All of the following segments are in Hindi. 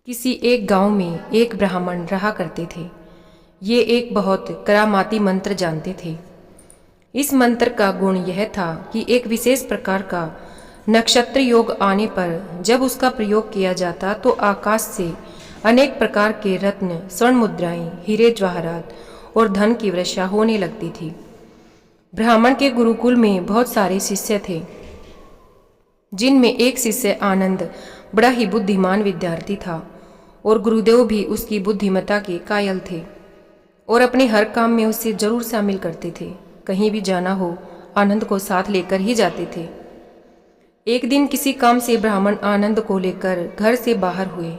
किसी एक गांव में एक ब्राह्मण रहा करते थे। ये एक बहुत करामाती मंत्र जानते थे। इस मंत्र का गुण यह था कि एक विशेष प्रकार का नक्षत्र योग आने पर जब उसका प्रयोग किया जाता तो आकाश से अनेक प्रकार के रत्न, स्वर्ण मुद्राएं, हीरे जवाहरात और धन की वर्षा होने लगती थी। ब्राह्मण के गुरुकुल में बहुत सारे शिष्य थे, जिनमें एक शिष्य आनंद बड़ा ही बुद्धिमान विद्यार्थी था और गुरुदेव भी उसकी बुद्धिमत्ता के कायल थे और अपने हर काम में उसे जरूर शामिल करते थे। कहीं भी जाना हो आनंद को साथ लेकर ही जाते थे। एक दिन किसी काम से ब्राह्मण आनंद को लेकर घर से बाहर हुए।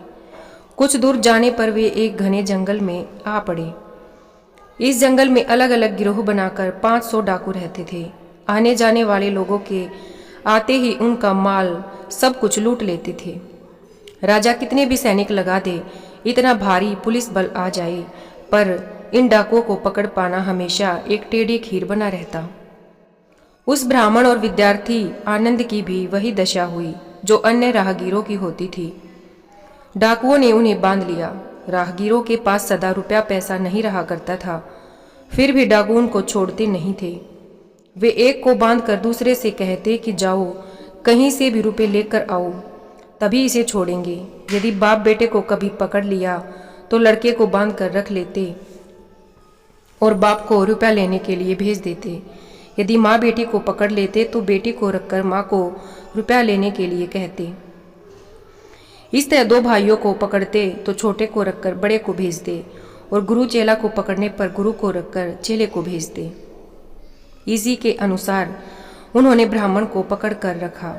कुछ दूर जाने पर वे एक घने जंगल में आ पड़े। इस जंगल में अलग अलग गिरोह बनाकर 500 डाकू रहते थे। आने जाने वाले लोगों के आते ही उनका माल सब कुछ लूट लेते थे। राजा कितने भी सैनिक लगा दे, इतना भारी पुलिस बल आ जाए, पर इन डाकुओं को पकड़ पाना हमेशा एक टेढ़ी खीर बना रहता। उस ब्राह्मण और विद्यार्थी आनंद की भी वही दशा हुई जो अन्य राहगीरों की होती थी। डाकुओं ने उन्हें बांध लिया। राहगीरों के पास सदा रुपया पैसा नहीं रहा करता था, फिर भी डाकू उनको छोड़ते नहीं थे। वे एक को बांध कर दूसरे से कहते कि जाओ कहीं से भी रुपए लेकर आओ, तभी इसे छोड़ेंगे। यदि बाप बेटे को कभी पकड़ लिया तो लड़के को बांध कर रख लेते और बाप को रुपया लेने के लिए भेज देते। यदि माँ बेटी को पकड़ लेते तो बेटी को रखकर माँ को रुपया लेने के लिए कहते। इस तरह दो भाइयों को पकड़ते तो छोटे को रखकर बड़े को भेजते और गुरु चेला को पकड़ने पर गुरु को रखकर चेले को भेजते। इसी के अनुसार उन्होंने ब्राह्मण को पकड़ कर रखा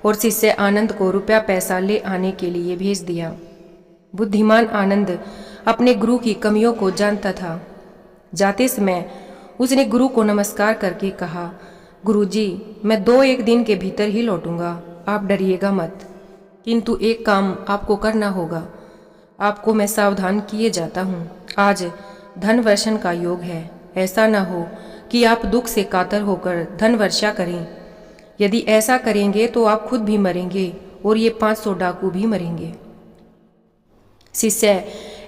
और शिष्य आनंद को रुपया पैसा ले आने के लिए भेज दिया। बुद्धिमान आनंद अपने गुरु की कमियों को जानता था। जाते समय उसने गुरु को नमस्कार करके कहा, गुरुजी, मैं 2-1 दिन के भीतर ही लौटूंगा, आप डरिएगा मत। किंतु एक काम आपको करना होगा। आपको मैं सावधान किए जाता हूँ। आज धन वर्षण का योग है। ऐसा न हो कि आप दुख से कातर होकर धन वर्षा करें। यदि ऐसा करेंगे तो आप खुद भी मरेंगे और ये 500 डाकू भी मरेंगे। शिष्य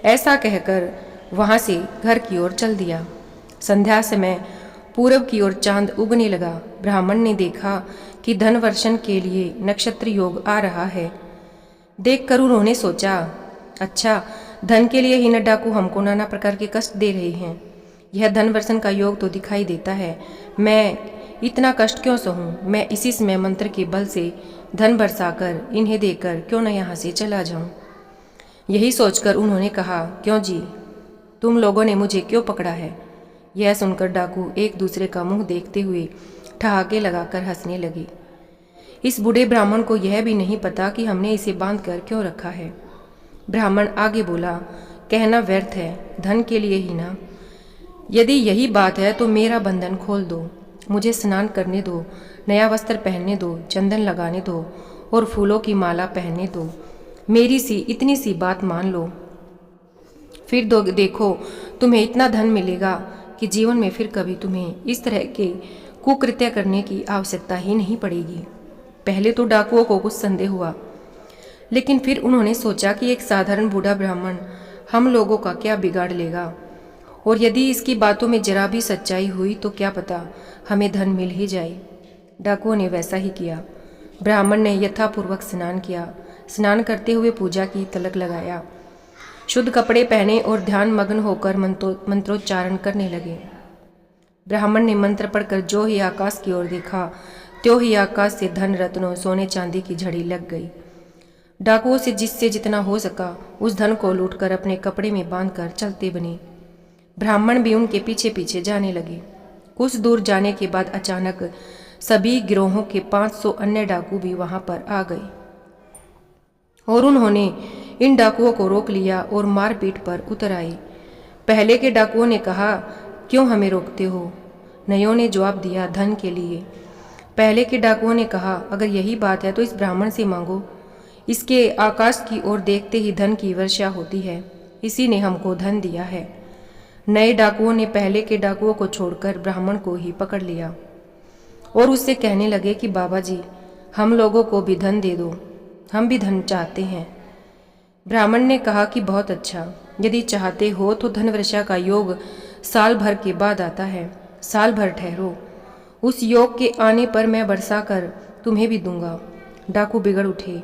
ऐसा कहकर वहां से घर की ओर चल दिया। संध्या समय पूरब की ओर चांद उगने लगा। ब्राह्मण ने देखा कि धन वर्षण के लिए नक्षत्र योग आ रहा है। देखकर उन्होंने सोचा, अच्छा, धन के लिए ही न डाकू हमको नाना प्रकार के कष्ट दे रहे हैं। यह धन वर्षण का योग तो दिखाई देता है। मैं इतना कष्ट क्यों सहूं? मैं इसी समय मंत्र के बल से धन बरसाकर इन्हें देकर क्यों न यहाँ से चला जाऊं। यही सोचकर उन्होंने कहा, क्यों जी, तुम लोगों ने मुझे क्यों पकड़ा है? यह सुनकर डाकू एक दूसरे का मुंह देखते हुए ठहाके लगाकर हंसने लगे। इस बूढ़े ब्राह्मण को यह भी नहीं पता कि हमने इसे बांध कर क्यों रखा है। ब्राह्मण आगे बोला, कहना व्यर्थ है, धन के लिए ही ना। यदि यही बात है तो मेरा बंधन खोल दो, मुझे स्नान करने दो, नया वस्त्र पहनने दो, चंदन लगाने दो और फूलों की माला पहनने दो। मेरी सी इतनी सी बात मान लो, फिर देखो तुम्हें इतना धन मिलेगा कि जीवन में फिर कभी तुम्हें इस तरह के कुकृत्य करने की आवश्यकता ही नहीं पड़ेगी। पहले तो डाकुओं को कुछ संदेह हुआ, लेकिन फिर उन्होंने सोचा कि एक साधारण बूढ़ा ब्राह्मण हम लोगों का क्या बिगाड़ लेगा, और यदि इसकी बातों में जरा भी सच्चाई हुई तो क्या पता हमें धन मिल ही जाए। डाकुओं ने वैसा ही किया। ब्राह्मण ने यथापूर्वक स्नान किया। स्नान करते हुए पूजा की, तिलक लगाया, शुद्ध कपड़े पहने और ध्यान मग्न होकर मंत्रोच्चारण करने लगे। ब्राह्मण ने मंत्र पढ़कर जो ही आकाश की ओर देखा, त्यों ही आकाश से धन रत्नों, सोने चांदी की झड़ी लग गई। डाकुओं से जिससे जितना हो सका उस धन को लूटकर अपने कपड़े में बांधकर चलते बने। ब्राह्मण भी उनके पीछे पीछे जाने लगे। कुछ दूर जाने के बाद अचानक सभी गिरोहों के 500 अन्य डाकू भी वहां पर आ गए और उन्होंने इन डाकुओं को रोक लिया और मारपीट पर उतर आए। पहले के डाकुओं ने कहा, क्यों हमें रोकते हो? नयों ने जवाब दिया, धन के लिए। पहले के डाकुओं ने कहा, अगर यही बात है तो इस ब्राह्मण से मांगो, इसके आकाश की ओर देखते ही धन की वर्षा होती है, इसी ने हमको धन दिया है। नए डाकुओं ने पहले के डाकुओं को छोड़कर ब्राह्मण को ही पकड़ लिया और उससे कहने लगे कि बाबा जी, हम लोगों को भी धन दे दो, हम भी धन चाहते हैं। ब्राह्मण ने कहा कि बहुत अच्छा, यदि चाहते हो तो धनवर्षा का योग साल भर के बाद आता है। साल भर ठहरो, उस योग के आने पर मैं बरसा कर तुम्हें भी दूंगा। डाकू बिगड़ उठे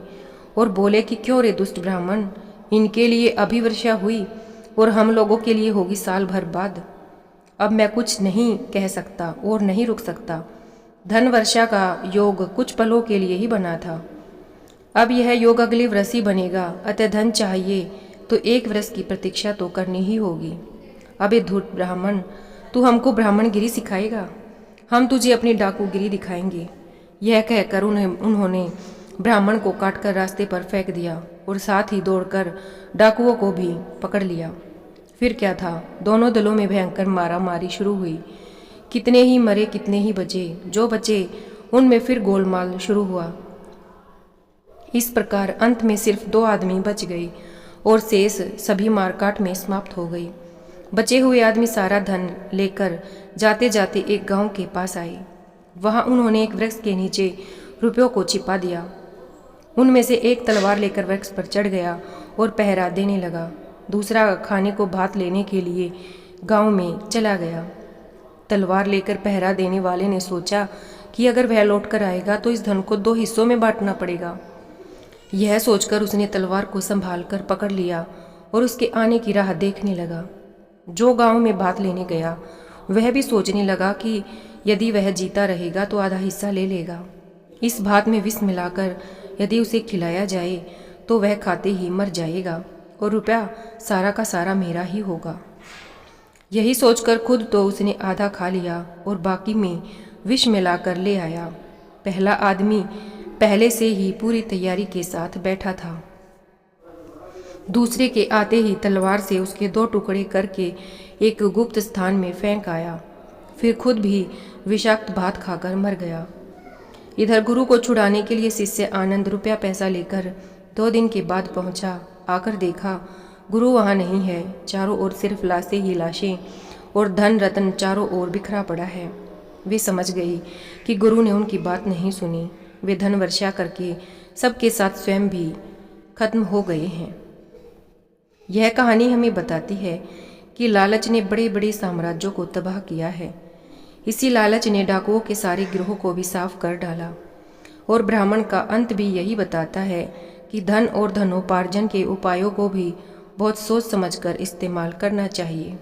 और बोले कि क्यों रे दुष्ट ब्राह्मण, इनके लिए अभी वर्षा हुई और हम लोगों के लिए होगी साल भर बाद। अब मैं कुछ नहीं कह सकता और नहीं रुक सकता। धन वर्षा का योग कुछ पलों के लिए ही बना था। अब यह योग अगले वर्ष ही बनेगा, अतः धन चाहिए तो एक वर्ष की प्रतीक्षा तो करनी ही होगी। अबे धूर्त ब्राह्मण, तू हमको ब्राह्मणगिरी सिखाएगा? हम तुझे अपनी डाकूगिरी दिखाएंगे। यह कहकर उन्होंने ब्राह्मण को काटकर रास्ते पर फेंक दिया और साथ ही दौड़कर डाकुओं को भी पकड़ लिया। फिर क्या था, दोनों दलों में भयंकर मारामारी शुरू हुई। कितने ही मरे, कितने ही बचे। जो बचे उनमें फिर गोलमाल शुरू हुआ। इस प्रकार अंत में सिर्फ 2 आदमी बच गए और शेष सभी मारकाट में समाप्त हो गई। बचे हुए आदमी सारा धन लेकर जाते जाते एक गांव के पास आए। वहां उन्होंने एक वृक्ष के नीचे रुपयों को छिपा दिया। उनमें से एक तलवार लेकर वृक्ष पर चढ़ गया और पहरा देने लगा। दूसरा खाने को भात लेने के लिए गांव में चला गया। तलवार लेकर पहरा देने वाले ने सोचा कि अगर वह लौट कर आएगा तो इस धन को 2 हिस्सों में बांटना पड़ेगा। यह सोचकर उसने तलवार को संभाल कर पकड़ लिया और उसके आने की राह देखने लगा। जो गांव में भात लेने गया वह भी सोचने लगा कि यदि वह जीता रहेगा तो आधा हिस्सा ले लेगा। इस भात में विष मिलाकर यदि उसे खिलाया जाए तो वह खाते ही मर जाएगा और रुपया सारा का सारा मेरा ही होगा। यही सोचकर खुद तो उसने आधा खा लिया और बाकी में विष मिलाकर ले आया। पहला आदमी पहले से ही पूरी तैयारी के साथ बैठा था। दूसरे के आते ही तलवार से उसके 2 टुकड़े करके एक गुप्त स्थान में फेंक आया। फिर खुद भी विषाक्त भात खाकर मर गया। इधर गुरु को छुड़ाने के लिए शिष्य आनंद रुपया पैसा लेकर 2 दिन के बाद पहुंचा। आकर देखा गुरु वहां नहीं है। चारों ओर सिर्फ लाशें ही लाशें और धन रत्न चारों ओर बिखरा पड़ा है। वे समझ गई कि गुरु ने उनकी बात नहीं सुनी। वे धन वर्षा करके सबके साथ स्वयं भी खत्म हो गए हैं। यह कहानी हमें बताती है कि लालच ने बड़े बड़े साम्राज्यों को तबाह किया है। इसी लालच ने डाकुओं के सारे गिरोह को भी साफ कर डाला। और ब्राह्मण का अंत भी यही बताता है कि धन और धनोपार्जन के उपायों को भी बहुत सोच समझकर इस्तेमाल करना चाहिए।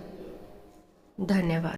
धन्यवाद।